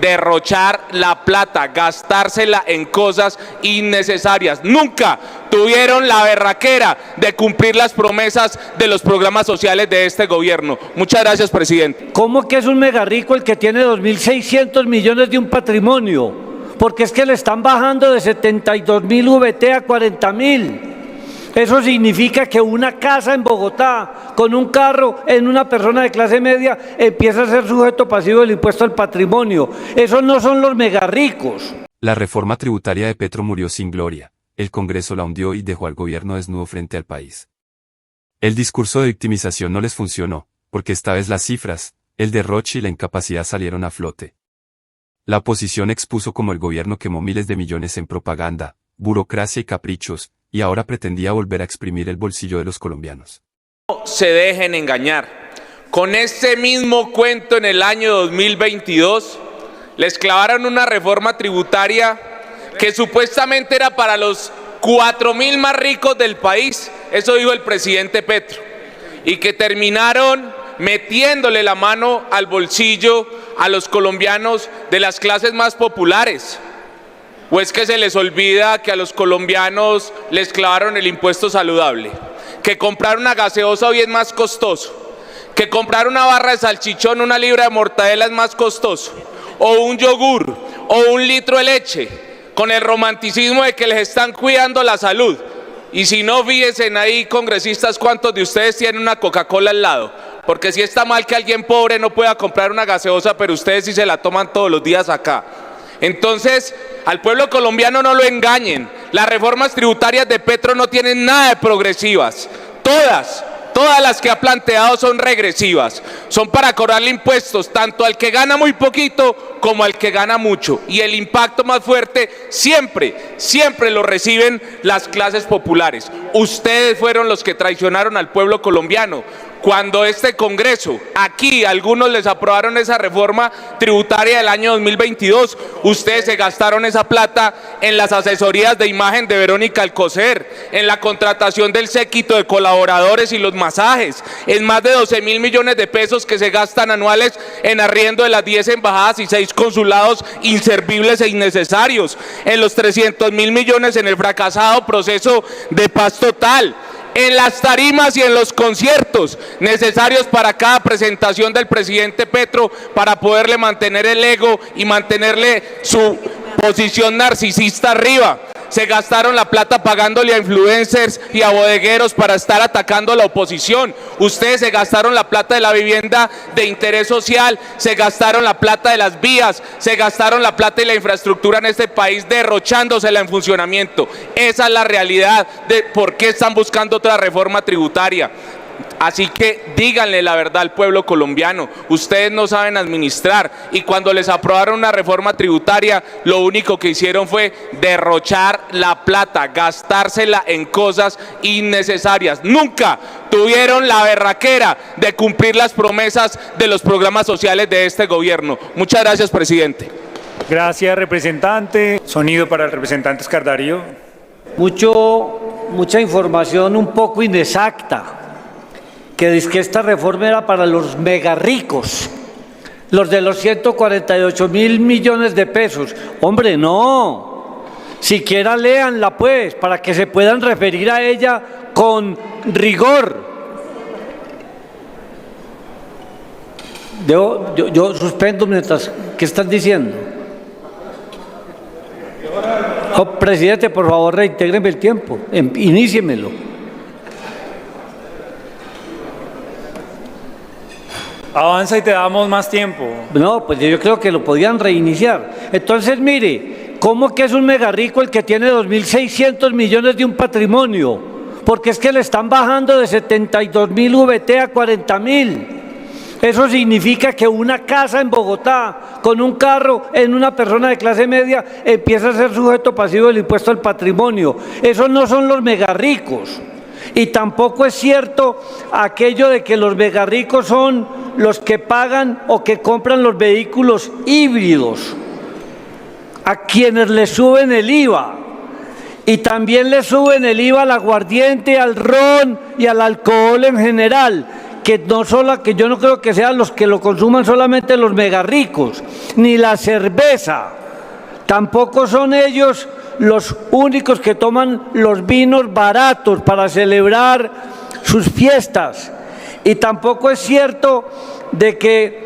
derrochar la plata, gastársela en cosas innecesarias. Nunca tuvieron la berraquera de cumplir las promesas de los programas sociales de este gobierno. Muchas gracias, presidente. ¿Cómo que es un mega rico el que tiene 2.600 millones de un patrimonio? Porque es que le están bajando de 72.000 VT a 40.000. Eso significa que una casa en Bogotá, con un carro, en una persona de clase media, empieza a ser sujeto pasivo del impuesto al patrimonio. Esos no son los mega ricos. La reforma tributaria de Petro murió sin gloria. El Congreso la hundió y dejó al gobierno desnudo frente al país. El discurso de victimización no les funcionó, porque esta vez las cifras, el derroche y la incapacidad salieron a flote. La oposición expuso cómo el gobierno quemó miles de millones en propaganda, burocracia y caprichos, y ahora pretendía volver a exprimir el bolsillo de los colombianos. No se dejen engañar. Con este mismo cuento en el año 2022, les clavaron una reforma tributaria que supuestamente era para los 4.000 más ricos del país, eso dijo el presidente Petro, y que terminaron metiéndole la mano al bolsillo a los colombianos de las clases más populares. ¿O es que se les olvida que a los colombianos les clavaron el impuesto saludable? Que comprar una gaseosa hoy es más costoso, que comprar una barra de salchichón, una libra de mortadela es más costoso, o un yogur, o un litro de leche, con el romanticismo de que les están cuidando la salud. Y si no, fíjense ahí, congresistas, cuántos de ustedes tienen una Coca-Cola al lado, porque si está mal que alguien pobre no pueda comprar una gaseosa, pero ustedes sí se la toman todos los días acá. Entonces, al pueblo colombiano no lo engañen. Las reformas tributarias de Petro no tienen nada de progresivas. Todas las que ha planteado son regresivas. Son para cobrarle impuestos tanto al que gana muy poquito como al que gana mucho. Y el impacto más fuerte siempre lo reciben las clases populares. Ustedes fueron los que traicionaron al pueblo colombiano. Cuando este Congreso, aquí algunos les aprobaron esa reforma tributaria del año 2022, ustedes se gastaron esa plata en las asesorías de imagen de Verónica Alcocer, en la contratación del séquito de colaboradores y los masajes, en más de 12.000 millones de pesos que se gastan anuales en arriendo de las 10 embajadas y 6 consulados inservibles e innecesarios, en los 300.000 millones en el fracasado proceso de paz total, en las tarimas y en los conciertos necesarios para cada presentación del presidente Petro para poderle mantener el ego y mantenerle su posición narcisista arriba. Se gastaron la plata pagándole a influencers y a bodegueros para estar atacando a la oposición. Ustedes se gastaron la plata de la vivienda de interés social, se gastaron la plata de las vías, se gastaron la plata de la infraestructura en este país derrochándosela en funcionamiento. Esa es la realidad de por qué están buscando otra reforma tributaria. Así que díganle la verdad al pueblo colombiano, ustedes no saben administrar y cuando les aprobaron una reforma tributaria lo único que hicieron fue derrochar la plata, gastársela en cosas innecesarias. Nunca tuvieron la berraquera de cumplir las promesas de los programas sociales de este gobierno. Muchas gracias, presidente. Gracias, representante. Sonido para el representante Escardario. Mucha información un poco inexacta. Que dice que esta reforma era para los mega ricos, los de los 148.000 millones de pesos. Hombre, no, siquiera léanla pues, para que se puedan referir a ella con rigor. Yo suspendo mientras, ¿qué están diciendo? Oh, presidente, por favor, reintégreme el tiempo, iníciemelo. Avanza y te damos más tiempo. No, pues yo creo que lo podían reiniciar. Entonces, mire, ¿cómo que es un mega rico el que tiene 2.600 millones de un patrimonio? Porque es que le están bajando de 72.000 VT a 40.000. Eso significa que una casa en Bogotá, con un carro, en una persona de clase media, empieza a ser sujeto pasivo del impuesto al patrimonio. Esos no son los mega ricos. Y tampoco es cierto aquello de que los mega ricos son los que pagan o que compran los vehículos híbridos, a quienes le suben el IVA. Y también le suben el IVA al aguardiente, al ron y al alcohol en general, que que yo no creo que sean los que lo consuman solamente los megarricos, ni la cerveza. Tampoco son ellos los únicos que toman los vinos baratos para celebrar sus fiestas. Y tampoco es cierto de que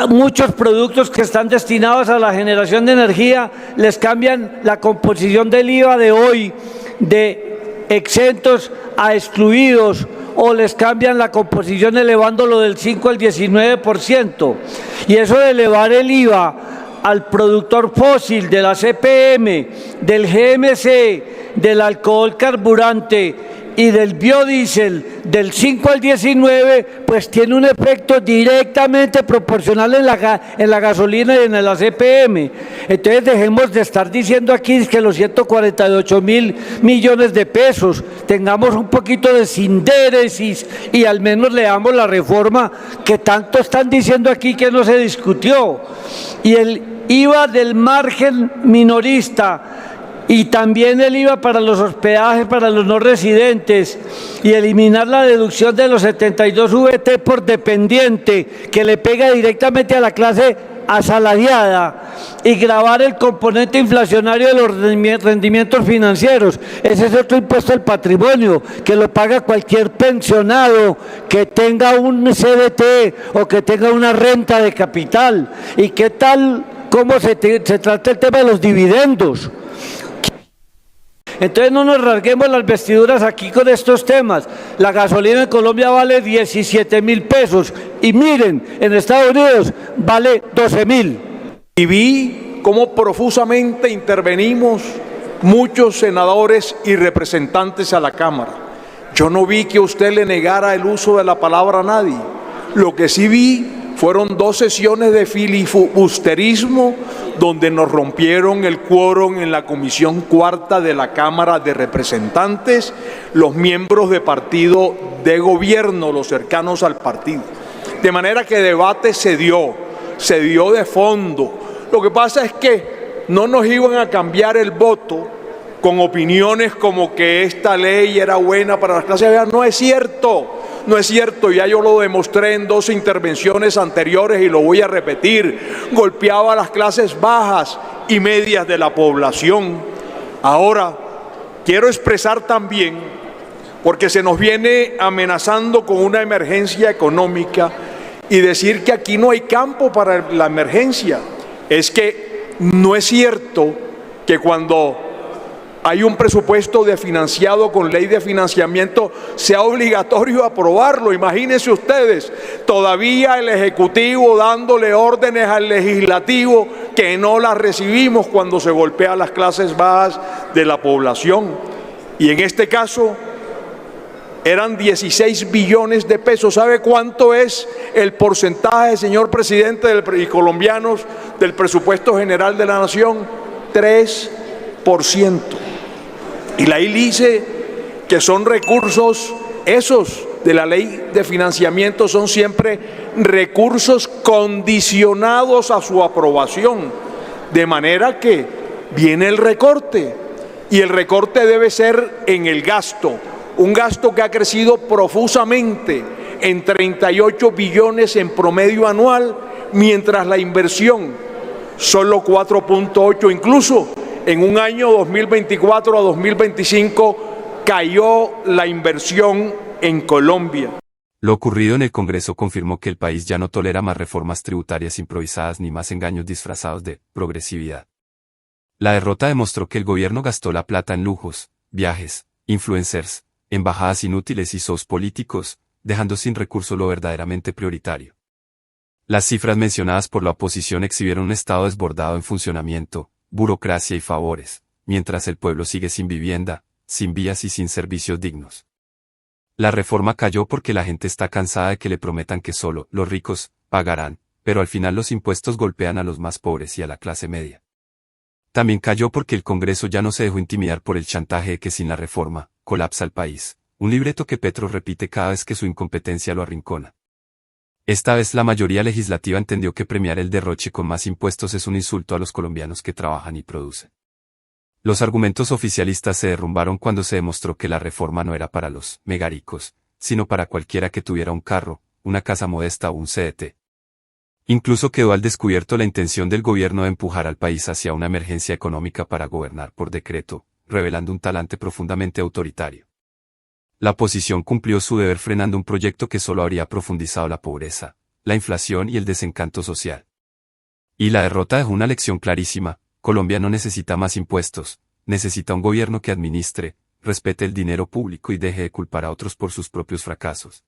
muchos productos que están destinados a la generación de energía les cambian la composición del IVA de hoy de exentos a excluidos, o les cambian la composición elevándolo del 5 al 19%. Y eso de elevar el IVA al productor fósil, de la CPM, del GMC, del alcohol carburante y del biodiesel del 5 al 19, pues tiene un efecto directamente proporcional en la gasolina y en la CPM. Entonces dejemos de estar diciendo aquí que los 148.000 millones de pesos, tengamos un poquito de sindéresis y al menos leamos la reforma que tanto están diciendo aquí que no se discutió. Y el IVA del margen minorista y también el IVA para los hospedajes para los no residentes y eliminar la deducción de los 72 VT por dependiente que le pega directamente a la clase asalariada y gravar el componente inflacionario de los rendimientos financieros. Ese es otro impuesto al patrimonio que lo paga cualquier pensionado que tenga un CDT o que tenga una renta de capital. ¿Y qué tal cómo se trata el tema de los dividendos? Entonces no nos rasguemos las vestiduras aquí con estos temas. La gasolina en Colombia vale 17.000 pesos y miren, en Estados Unidos vale 12.000. Y vi cómo profusamente intervenimos muchos senadores y representantes a la Cámara. Yo no vi que usted le negara el uso de la palabra a nadie. Lo que sí vi fueron 2 sesiones de filibusterismo donde nos rompieron el quórum en la Comisión Cuarta de la Cámara de Representantes, los miembros de partido de gobierno, los cercanos al partido. De manera que debate se dio de fondo. Lo que pasa es que no nos iban a cambiar el voto con opiniones como que esta ley era buena para las clases bajas. No es cierto. No es cierto, ya yo lo demostré en 2 intervenciones anteriores y lo voy a repetir. Golpeaba a las clases bajas y medias de la población. Ahora, quiero expresar también, porque se nos viene amenazando con una emergencia económica, y decir que aquí no hay campo para la emergencia. Es que no es cierto que cuando hay un presupuesto financiado con ley de financiamiento sea obligatorio aprobarlo. Imagínense ustedes, todavía el Ejecutivo dándole órdenes al Legislativo que no las recibimos cuando se golpea a las clases bajas de la población. Y en este caso eran 16 billones de pesos. ¿Sabe cuánto es el porcentaje, señor presidente y colombianos, del presupuesto general de la nación? 3%. Y la ley dice que son recursos, esos de la ley de financiamiento son siempre recursos condicionados a su aprobación, de manera que viene el recorte, y el recorte debe ser en el gasto, un gasto que ha crecido profusamente en 38 billones en promedio anual, mientras la inversión solo 4.8, incluso en un año 2024 a 2025 cayó la inversión en Colombia. Lo ocurrido en el Congreso confirmó que el país ya no tolera más reformas tributarias improvisadas ni más engaños disfrazados de progresividad. La derrota demostró que el gobierno gastó la plata en lujos, viajes, influencers, embajadas inútiles y shows políticos, dejando sin recurso lo verdaderamente prioritario. Las cifras mencionadas por la oposición exhibieron un Estado desbordado en funcionamiento, burocracia y favores, mientras el pueblo sigue sin vivienda, sin vías y sin servicios dignos. La reforma cayó porque la gente está cansada de que le prometan que solo los ricos pagarán, pero al final los impuestos golpean a los más pobres y a la clase media. También cayó porque el Congreso ya no se dejó intimidar por el chantaje de que sin la reforma colapsa el país, un libreto que Petro repite cada vez que su incompetencia lo arrincona. Esta vez la mayoría legislativa entendió que premiar el derroche con más impuestos es un insulto a los colombianos que trabajan y producen. Los argumentos oficialistas se derrumbaron cuando se demostró que la reforma no era para los megaricos, sino para cualquiera que tuviera un carro, una casa modesta o un CDT. Incluso quedó al descubierto la intención del gobierno de empujar al país hacia una emergencia económica para gobernar por decreto, revelando un talante profundamente autoritario. La oposición cumplió su deber frenando un proyecto que solo habría profundizado la pobreza, la inflación y el desencanto social. Y la derrota dejó una lección clarísima: Colombia no necesita más impuestos, necesita un gobierno que administre, respete el dinero público y deje de culpar a otros por sus propios fracasos.